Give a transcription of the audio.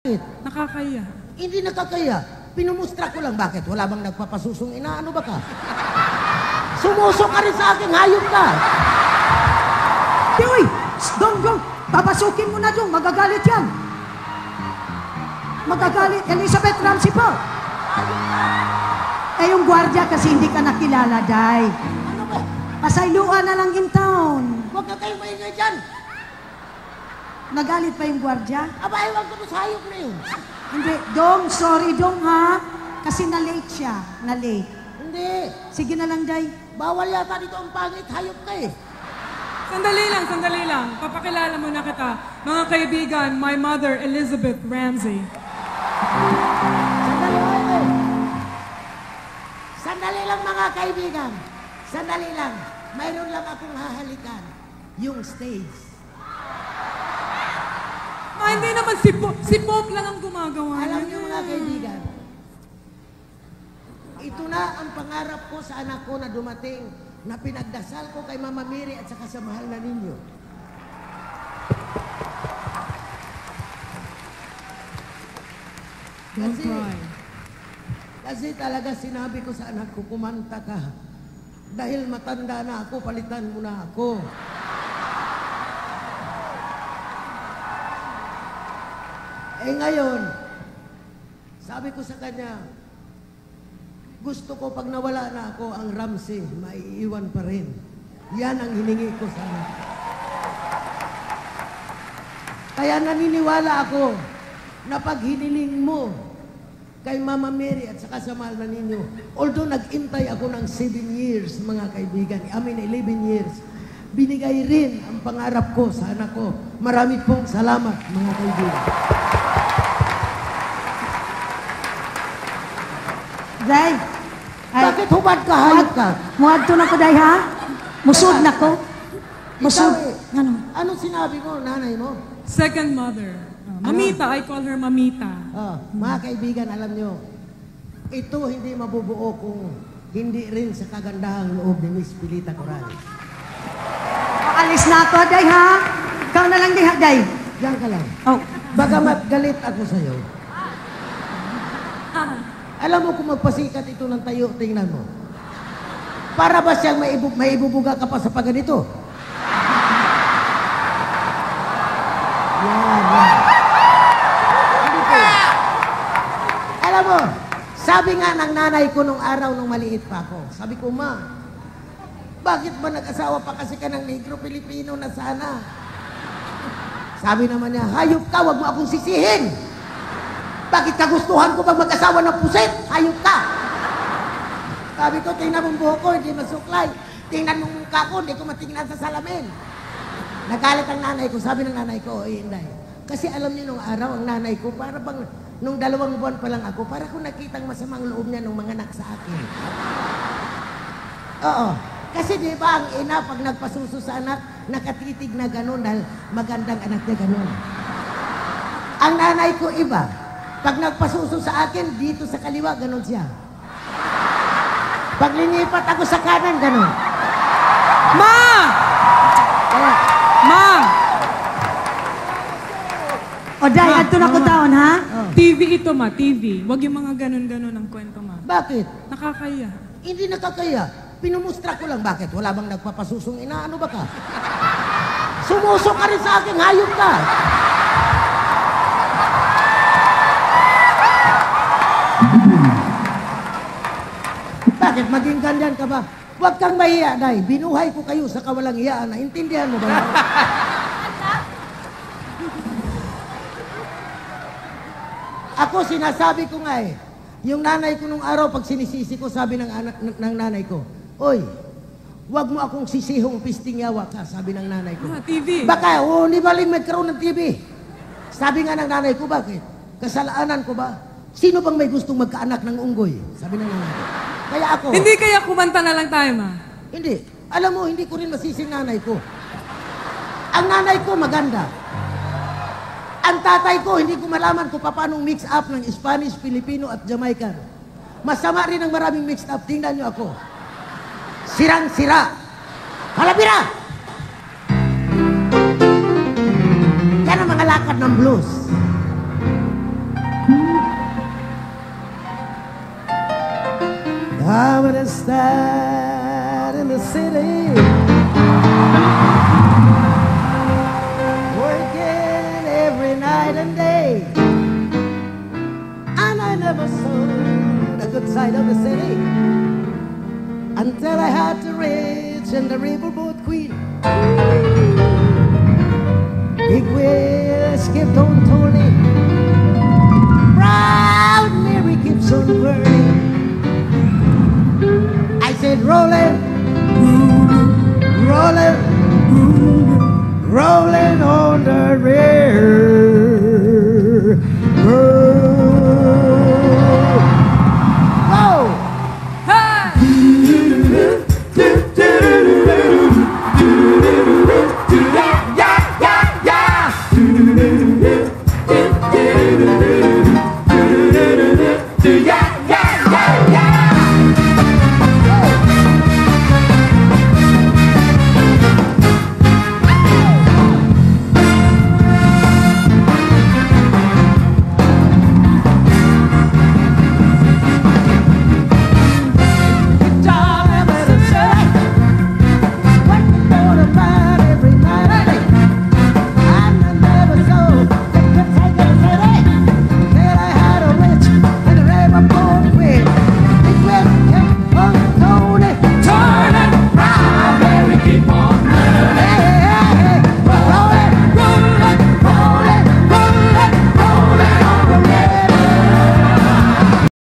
Nakakaya. Hindi nakakaya. Pinumustra ko lang. Bakit? Wala bang nagpapasusong inaano ba ka? Sumusok ka rin sa aking hayop ka. Uy! Dong! Papasukin mo na dong. Magagalit yan. Magagalit. Elizabeth Ramsey po. Eh, yung gwardiya kasi hindi ka nakilala, Day. Ano ba? Pasayluan na lang in town. Huwag ka kayong maingay dyan. Nagalit pa yung gwardiya? Aba, ewan ko sa hayop na yun. Hindi. Dong, sorry dong ha. Kasi na-late siya. Na-late. Hindi. Sige na lang, Day. Bawal yata dito ang pangit. Hayop ka eh. Sandali lang. Papakilala muna kita. Mga kaibigan, my mother, Elizabeth Ramsey. Sandali lang mga kaibigan. Sandali lang. Mayroon lang akong hahalikan. Yung stage. Hindi naman si Pope lang ang gumagawa. Alam niyo mga kaibigan, ito na ang pangarap ko sa anak ko na dumating na pinagdasal ko kay Mama Mary at saka sa mahal na ninyo. Don't cry. Kasi talaga sinabi ko sa anak ko, kumanta ka. Dahil matanda na ako, palitan mo na ako. Eh ngayon, sabi ko sa kanya, gusto ko pag nawala na ako, ang Ramsey, maiiwan pa rin. Yan ang hiningi ko sana. Kaya naniniwala ako na pag hiniling mo kay Mama Mary at saka sa mahal na ninyo, although nag-intay ako ng 7 years, mga kaibigan, 11 years, binigay rin ang pangarap ko sa anak ko. Marami pong salamat, mga kaibigan. Day. Bakit hubad ka, hayop ka? Muadto na ko, Day, ha? Musod na ko. Musod. Ano sinabi mo, nanay mo? Second mother. Mamita, I call her Mamita. Mga kaibigan, alam nyo, ito hindi mabubuo kung hindi rin sa kagandahang loob ni Miss Pilita Corrales. Alis na ako, Day, ha? Ikaw na lang, Day. Diyan ka lang. Oh. Bagamat galit ako sa'yo. Alam mo kung magpasikat ito ng tayo, tingnan mo. Para ba siyang may ibubuga ka pa sa pagganito? Yan. Hindi ko. Alam mo, sabi nga ng nanay ko nung araw nung maliit pa ako, sabi ko, Ma, bakit ba nag-asawa pa kasi ka ng Negro-Pilipino na sana? Sabi naman niya, hayop ka, wag mo akong sisihin. Bakit kagustuhan ko bang mag-asawa ng pusit? Hayop ka! Sabi ko, tingnan mong buhok ko, hindi masuklay. Tingnan mong mukha ko, hindi ko matingnan sa salamin. Nagalit ang nanay ko. Sabi ng nanay ko, Inday. Kasi alam niyo nung araw, ang nanay ko, para bang, nung 2 buwan pa lang ako, para kung nakitang masamang loob niya nung mga anak sa akin. Oo. Kasi di ba ang ina, pag nagpasuso sa anak, nakatitig na gano'n dahil magandang anak niya gano'n. Ang nanay ko iba. Pag nagpasuso sa akin, dito sa kaliwa, gano'n siya. Pag linipat ako sa kanan, gano'n. Ma! Ma! O, Day, ato na ko taon, ha? TV ito, Ma. TV. Huwag yung mga ganun-ganun ang kwento, Ma. Bakit? Nakakaya. Hindi nakakaya. Pinumustra ko lang. Bakit? Wala bang nagpapasusong inaano ba ka? Sumusok ka rin sa aking hayop ka. Bakit? Maging ganyan ka ba? Huwag kang mahiya, Day. Binuhay ko kayo sa kawalang hiyaan. Naintindihan mo ba? Ako, sinasabi ko nga eh. Yung nanay ko nung araw, pag sinisisi ko, sabi ng nanay ko, Oy, huwag mo akong sisihong pisting yawa ka, sabi ng nanay ko. TV. Baka, di baling magkaroon ng TV. Sabi nga ng nanay ko, bakit? Kasalanan ko ba? Sino bang may gustong magkaanak ng unggoy? Sabi ng nanay ko. Kaya ako... Hindi kaya kumanta na lang tayo, Ma? Hindi. Alam mo, hindi ko rin masising nanay ko. Ang nanay ko maganda. Ang tatay ko, hindi ko malaman kung paano mix up ng Spanish, Filipino at Jamaican. Masama rin ang maraming mixed up. Tingnan nyo ako. Sirang-sira. Kalabira! Yan ang mga lakad ng blues. gonna start in the city, working every night and day. And I never saw the good side of the city until I had to reach in the riverboat queen. Big wheel skipped on Tony.